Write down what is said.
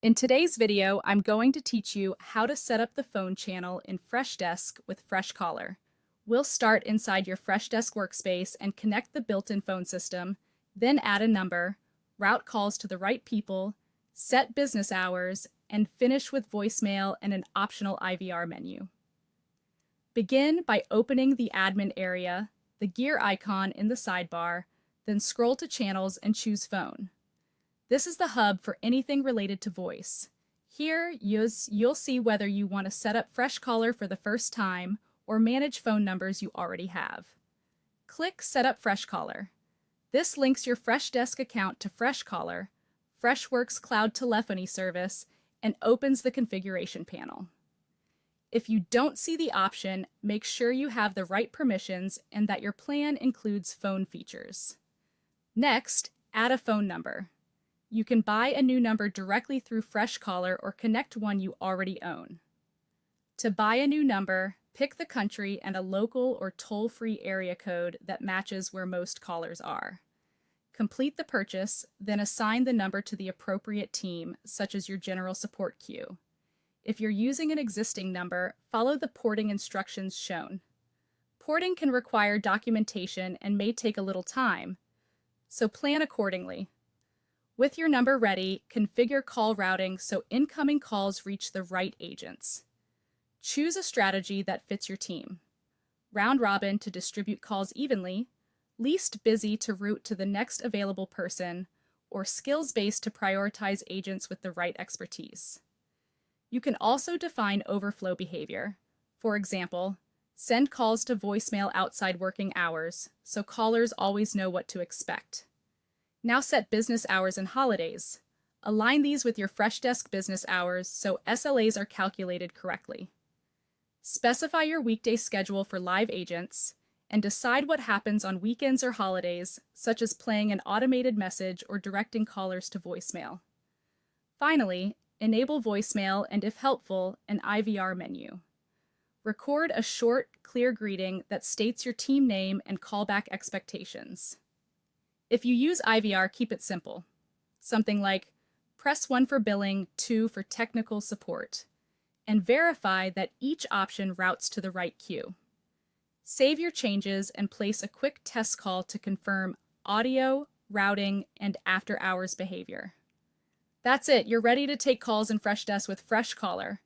In today's video, I'm going to teach you how to set up the phone channel in Freshdesk with Freshcaller. We'll start inside your Freshdesk workspace and connect the built-in phone system, then add a number, route calls to the right people, set business hours, and finish with voicemail and an optional IVR menu. Begin by opening the admin area, the gear icon in the sidebar, then scroll to Channels and choose Phone. This is the hub for anything related to voice. Here, you'll see whether you want to set up Freshcaller for the first time or manage phone numbers you already have. Click Set up Freshcaller. This links your Freshdesk account to Freshcaller, Freshworks Cloud Telephony Service, and opens the configuration panel. If you don't see the option, make sure you have the right permissions and that your plan includes phone features. Next, add a phone number. You can buy a new number directly through Freshcaller or connect one you already own. To buy a new number, pick the country and a local or toll-free area code that matches where most callers are. Complete the purchase, then assign the number to the appropriate team, such as your general support queue. If you're using an existing number, follow the porting instructions shown. Porting can require documentation and may take a little time, so plan accordingly. With your number ready, configure call routing so incoming calls reach the right agents. Choose a strategy that fits your team. Round robin to distribute calls evenly, least busy to route to the next available person, or skills-based to prioritize agents with the right expertise. You can also define overflow behavior. For example, send calls to voicemail outside working hours, so callers always know what to expect. Now set business hours and holidays. Align these with your Freshdesk business hours so SLAs are calculated correctly. Specify your weekday schedule for live agents, and decide what happens on weekends or holidays, such as playing an automated message or directing callers to voicemail. Finally, enable voicemail and, if helpful, an IVR menu. Record a short, clear greeting that states your team name and callback expectations. If you use IVR, keep it simple. Something like, press 1 for billing, 2 for technical support, and verify that each option routes to the right queue. Save your changes and place a quick test call to confirm audio, routing, and after-hours behavior. That's it, you're ready to take calls in Freshdesk with Freshcaller.